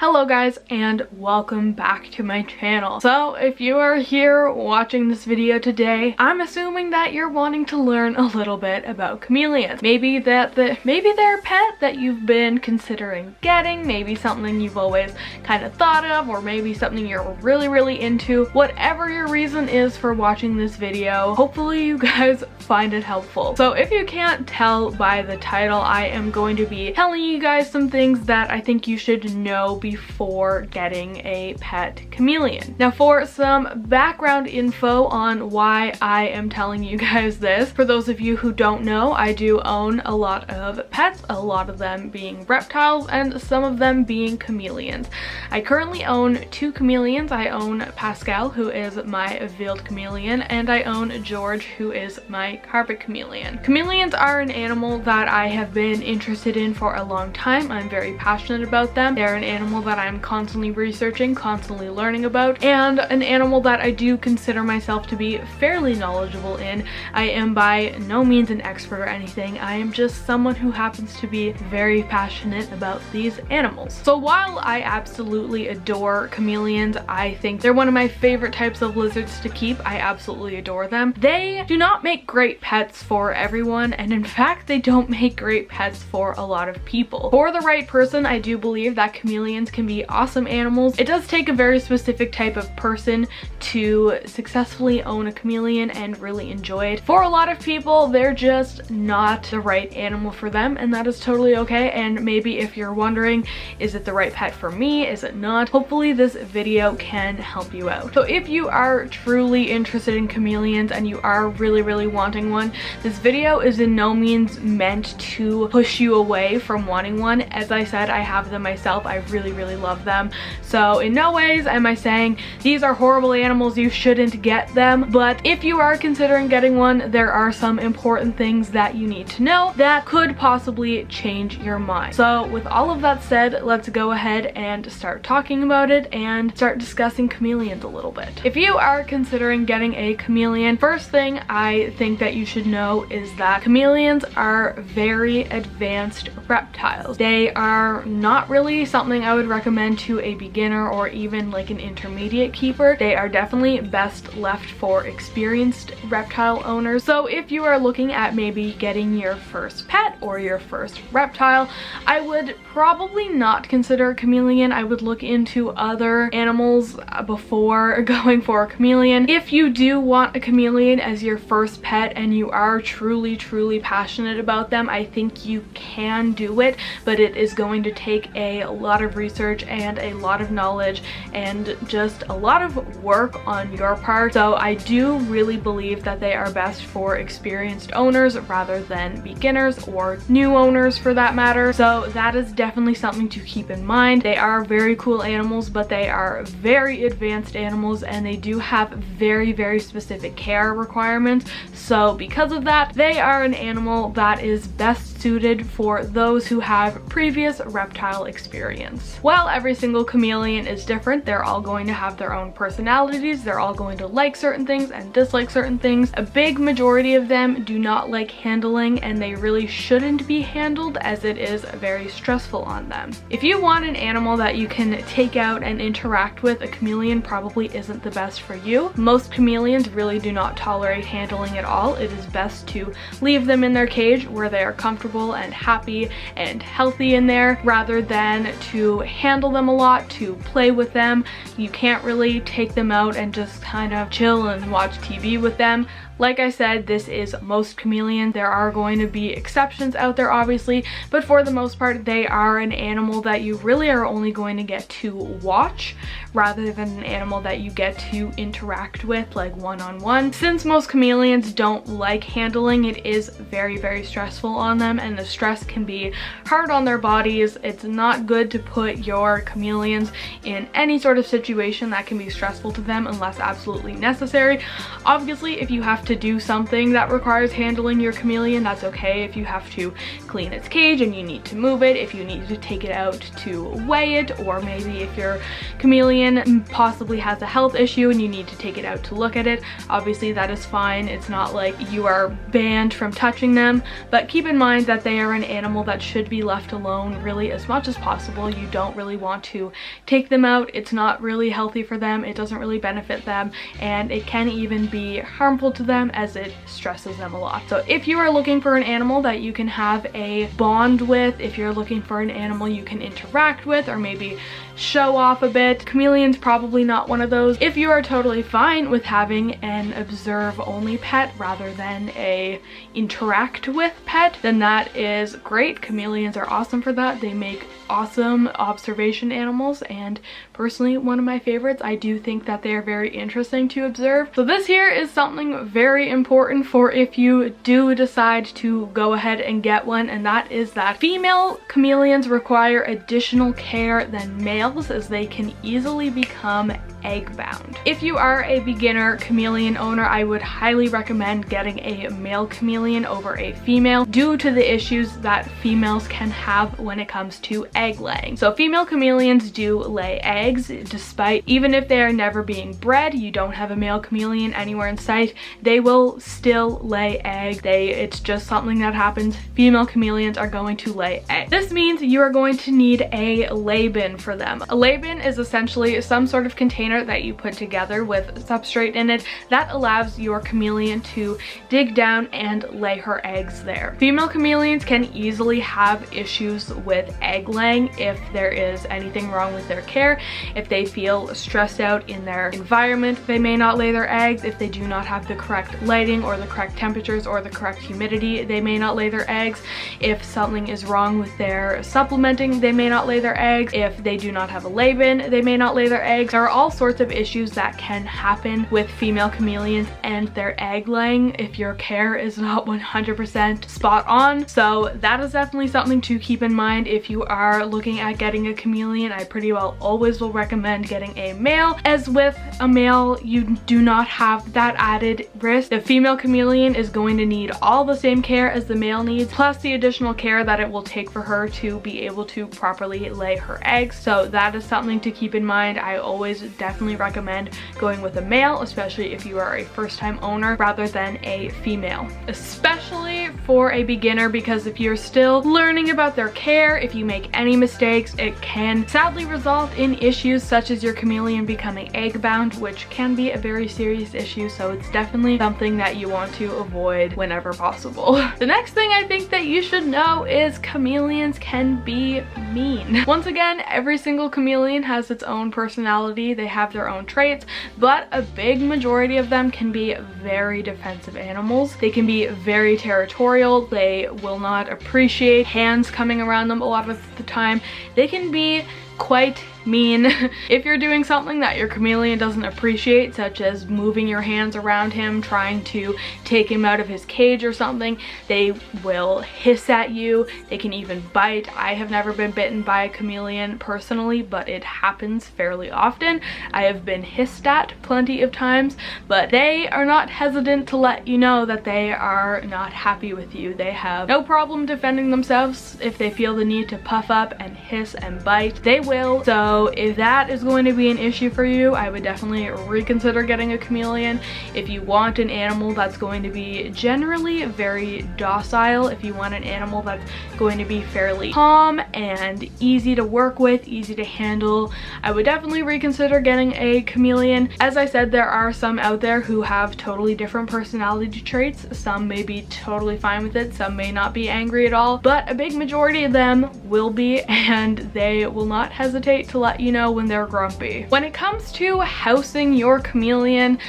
Hello guys, and welcome back to my channel. So if you are here watching this video today, I'm assuming that you're wanting to learn a little bit about chameleons. Maybe they're a pet that you've been considering getting, maybe something you've always kind of thought of, or maybe something you're really into. Whatever your reason is for watching this video, hopefully you guys find it helpful. So if you can't tell by the title, I am going to be telling you guys some things that I think you should know before getting a pet chameleon. Now for some background info on why I am telling you guys this, for those of you who don't know, I do own a lot of pets, a lot of them being reptiles and some of them being chameleons. I currently own 2 chameleons. I own Pascal, who is my veiled chameleon, and I own George, who is my carpet chameleon. Chameleons are an animal that I have been interested in for a long time. I'm very passionate about them. They're an animal that I'm constantly researching, constantly learning about, and an animal that I do consider myself to be fairly knowledgeable in. I am by no means an expert or anything. I am just someone who happens to be very passionate about these animals. So while I absolutely adore chameleons, I think they're one of my favorite types of lizards to keep. I absolutely adore them. They do not make great pets for everyone, and in fact they don't make great pets for a lot of people. For the right person, I do believe that chameleons can be awesome animals. It does take a very specific type of person to successfully own a chameleon and really enjoy it. For a lot of people, they're just not the right animal for them, and that is totally okay. And maybe if you're wondering, is it the right pet for me? Is it not? Hopefully this video can help you out. So if you are truly interested in chameleons and you are really wanting one, this video is in no means meant to push you away from wanting one. As I said, I have them myself. I really love them. So in no ways am I saying these are horrible animals, you shouldn't get them. But if you are considering getting one, there are some important things that you need to know that could possibly change your mind. So with all of that said, let's go ahead and start talking about it and start discussing chameleons a little bit. If you are considering getting a chameleon, first thing I think that you should know is that chameleons are very advanced reptiles. They are not really something I would recommend to a beginner or even like an intermediate keeper. They are definitely best left for experienced reptile owners. So if you are looking at maybe getting your first pet or your first reptile, I would probably not consider a chameleon. I would look into other animals before going for a chameleon. If you do want a chameleon as your first pet and you are truly passionate about them, I think you can do it, but it is going to take a lot of research and a lot of knowledge and just a lot of work on your part. So I do really believe that they are best for experienced owners rather than beginners or new owners for that matter. So that is definitely something to keep in mind. They are very cool animals, but they are very advanced animals and they do have very specific care requirements. So because of that, they are an animal that is best suited for those who have previous reptile experience. While every single chameleon is different, they're all going to have their own personalities, they're all going to like certain things and dislike certain things. A big majority of them do not like handling, and they really shouldn't be handled as it is very stressful on them. If you want an animal that you can take out and interact with, a chameleon probably isn't the best for you. Most chameleons really do not tolerate handling at all. It is best to leave them in their cage where they are comfortable and happy and healthy in there, rather than to handle them a lot, to play with them. You can't really take them out and just kind of chill and watch TV with them. Like I said, this is most chameleons. There are going to be exceptions out there obviously, but for the most part they are an animal that you really are only going to get to watch rather than an animal that you get to interact with like one-on-one. Since most chameleons don't like handling, it is very stressful on them, and the stress can be hard on their bodies. It's not good to put your chameleons in any sort of situation that can be stressful to them unless absolutely necessary. Obviously, if you have have to do something that requires handling your chameleon, that's okay. If you have to clean its cage and you need to move it, if you need to take it out to weigh it, or maybe if your chameleon possibly has a health issue and you need to take it out to look at it, obviously that is fine. It's not like you are banned from touching them, but keep in mind that they are an animal that should be left alone really as much as possible. You don't really want to take them out. It's not really healthy for them. It doesn't really benefit them, and it can even be harmful to them as it stresses them a lot. So if you are looking for an animal that you can have a bond with, if you're looking for an animal you can interact with or maybe show off a bit, chameleon's probably not one of those. If you are totally fine with having an observe only pet rather than a interact with pet, then that is great. Chameleons are awesome for that. They make awesome observation animals, and personally one of my favorites. I do think that they are very interesting to observe. So this here is something very important for if you do decide to go ahead and get one, and that is that female chameleons require additional care than males, as they can easily become egg bound. If you are a beginner chameleon owner, I would highly recommend getting a male chameleon over a female due to the issues that females can have when it comes to egg laying. So female chameleons do lay eggs, despite even if they are never being bred, you don't have a male chameleon anywhere in sight, they will still lay eggs. It's just something that happens. Female chameleons are going to lay eggs. This means you are going to need a lay bin for them. A lay bin is essentially some sort of container that you put together with substrate in it that allows your chameleon to dig down and lay her eggs there. Female chameleons can easily have issues with egg laying if there is anything wrong with their care. If they feel stressed out in their environment, they may not lay their eggs. If they do not have the correct lighting or the correct temperatures or the correct humidity, they may not lay their eggs. If something is wrong with their supplementing, they may not lay their eggs. If they do not have a lay bin, they may not lay their eggs. There are all sorts of issues that can happen with female chameleons and their egg laying if your care is not 100% spot on. So that is definitely something to keep in mind if you are looking at getting a chameleon. I pretty well always will recommend getting a male, as with a male you do not have that added risk. The female chameleon is going to need all the same care as the male needs, plus the additional care that it will take for her to be able to properly lay her eggs. So that is something to keep in mind. I always definitely recommend going with a male, especially if you are a first-time owner, rather than a female, especially for a beginner, because if you're still learning about their care, if you make any mistakes, it can sadly result in issues such as your chameleon becoming egg bound, which can be a very serious issue. So it's definitely something that you want to avoid whenever possible. The next thing I think that you should know is chameleons can be mean. Once again, every single chameleon has its own personality. They have their own traits, but a big majority of them can be very defensive animals. They can be very territorial. They will not appreciate hands coming around them a lot of the time. They can be quite mean. If you're doing something that your chameleon doesn't appreciate, such as moving your hands around him, trying to take him out of his cage or something, they will hiss at you. They can even bite. I have never been bitten by a chameleon personally, but it happens fairly often. I have been hissed at plenty of times, but they are not hesitant to let you know that they are not happy with you. They have no problem defending themselves. If they feel the need to puff up and hiss and bite, they will. So if that is going to be an issue for you, I would definitely reconsider getting a chameleon. If you want an animal that's going to be generally very docile, if you want an animal that's going to be fairly calm and easy to work with, easy to handle, I would definitely reconsider getting a chameleon. As I said, there are some out there who have totally different personality traits. Some may be totally fine with it, some may not be angry at all, but a big majority of them will be, and they will not hesitate to let you know when they're grumpy. When it comes to housing your chameleon,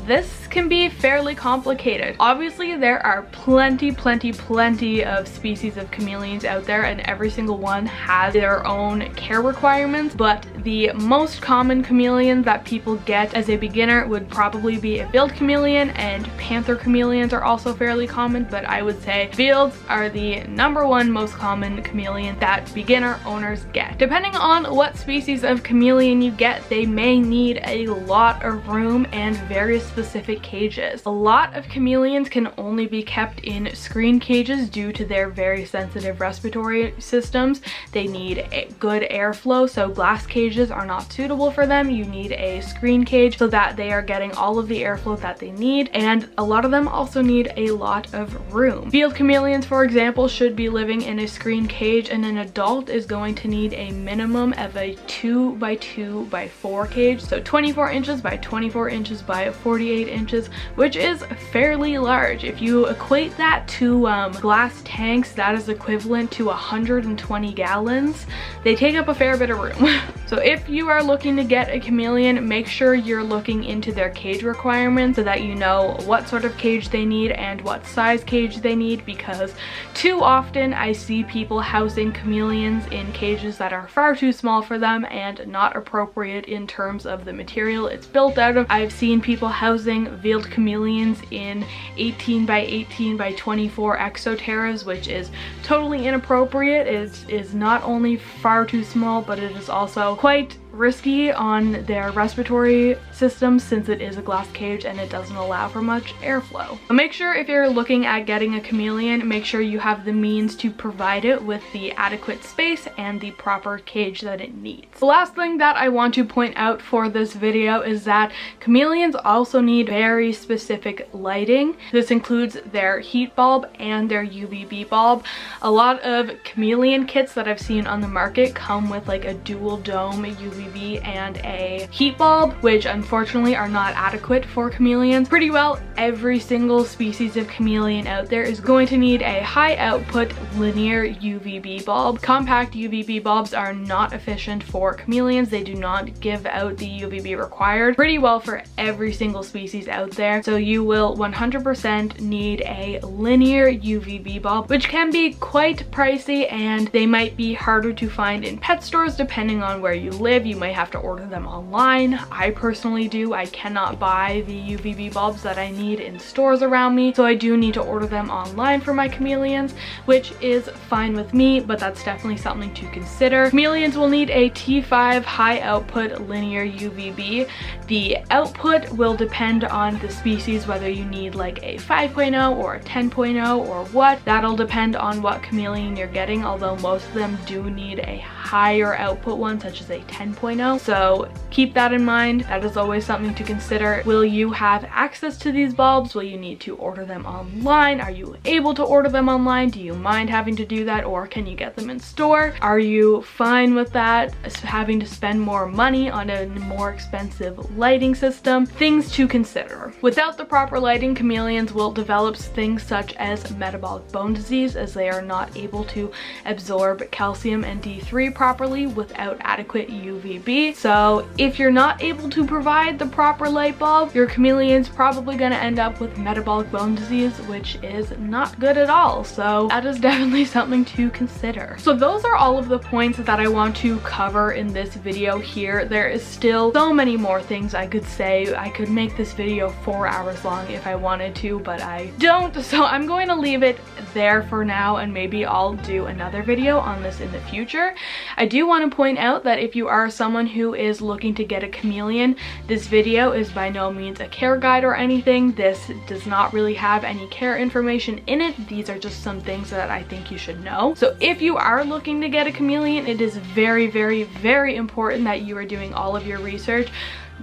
this can be fairly complicated. Obviously, there are plenty of species of chameleons out there, and every single one has their own care requirements, but the most common chameleons that people get as a beginner would probably be a field chameleon, and panther chameleons are also fairly common, but I would say fields are the #1 most common chameleon that beginner owners get. Depending on what species of chameleon you get, they may need a lot of room and very specific cages. A lot of chameleons can only be kept in screen cages due to their very sensitive respiratory systems. They need a good airflow, so glass cages are not suitable for them. You need a screen cage so that they are getting all of the airflow that they need, and a lot of them also need a lot of room. Field chameleons, for example, should be living in a screen cage, and an adult is going to need a minimum of a 2 by 2 by 4 cage, so 24 inches by 24 inches by 48 inches, which is fairly large. If you equate that to glass tanks, that is equivalent to 120 gallons. They take up a fair bit of room. So if you are looking to get a chameleon, make sure you're looking into their cage requirements so that you know what sort of cage they need and what size cage they need, because too often I see people housing chameleons in cages that are far too small for them and not appropriate in terms of the material it's built out of. I've seen people housing field chameleons in 18 by 18 by 24 exoterras, which is totally inappropriate. It is not only far too small, but it is also quite risky on their respiratory system since it is a glass cage and it doesn't allow for much airflow. But make sure if you're looking at getting a chameleon, make sure you have the means to provide it with the adequate space and the proper cage that it needs. The last thing that I want to point out for this video is that chameleons also need very specific lighting. This includes their heat bulb and their UVB bulb. A lot of chameleon kits that I've seen on the market come with like a dual dome UVB and a heat bulb, which unfortunately are not adequate for chameleons. Pretty well every single species of chameleon out there is going to need a high output linear UVB bulb. Compact UVB bulbs are not efficient for chameleons. They do not give out the UVB required pretty well for every single species out there. So you will 100% need a linear UVB bulb, which can be quite pricey, and they might be harder to find in pet stores depending on where you live. You might have to order them online. I personally do. I cannot buy the UVB bulbs that I need in stores around me, so I do need to order them online for my chameleons, which is fine with me, but that's definitely something to consider. Chameleons will need a T5 high output linear UVB. The output will depend on the species, whether you need like a 5.0 or a 10.0 or what. That'll depend on what chameleon you're getting, although most of them do need a higher output one, such as a 10.0. So keep that in mind. That is always something to consider. Will you have access to these bulbs? Will you need to order them online? Are you able to order them online? Do you mind having to do that, or can you get them in store? Are you fine with that, having to spend more money on a more expensive lighting system? Things to consider. Without the proper lighting, chameleons will develop things such as metabolic bone disease, as they are not able to absorb calcium and D3 properly without adequate UVB. So if you're not able to provide the proper light bulb, your chameleon's probably going to end up with metabolic bone disease, which is not good at all. So that is definitely something to consider. So those are all of the points that I want to cover in this video here. There is still so many more things I could say. I could make this video 4 hours long if I wanted to, but I don't. So I'm going to leave it there for now, and maybe I'll do another video on this in the future. I do want to point out that if you are someone who is looking to get a chameleon, this video is by no means a care guide or anything. This does not really have any care information in it. These are just some things that I think you should know. So if you are looking to get a chameleon, it is very, very, very important that you are doing all of your research.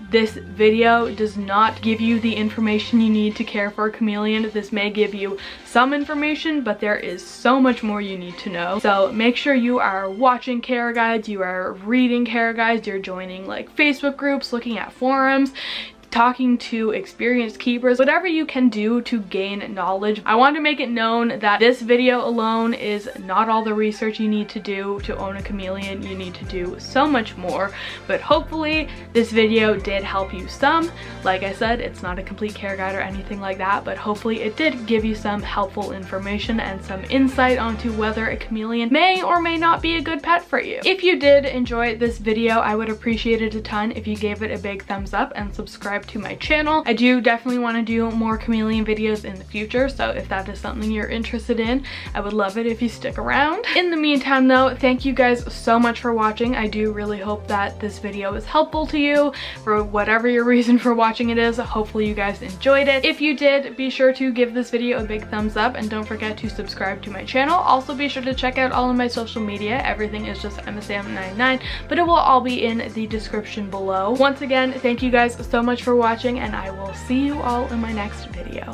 This video does not give you the information you need to care for a chameleon. This may give you some information, but there is so much more you need to know. So make sure you are watching care guides, you are reading care guides, you're joining like Facebook groups, looking at forums. talking to experienced keepers, whatever you can do to gain knowledge. I want to make it known that this video alone is not all the research you need to do to own a chameleon. You need to do so much more, but hopefully this video did help you some. Like I said, it's not a complete care guide or anything like that, but hopefully it did give you some helpful information and some insight onto whether a chameleon may or may not be a good pet for you. If you did enjoy this video, I would appreciate it a ton if you gave it a big thumbs up and subscribe to my channel. I do definitely want to do more chameleon videos in the future, so if that is something you're interested in, I would love it if you stick around. In the meantime though, thank you guys so much for watching. I do really hope that this video was helpful to you for whatever your reason for watching it is. Hopefully you guys enjoyed it. If you did, be sure to give this video a big thumbs up and don't forget to subscribe to my channel. Also be sure to check out all of my social media. Everything is just EmmaSam99, but it will all be in the description below. Once again, thank you guys so much for watching, and I will see you all in my next video.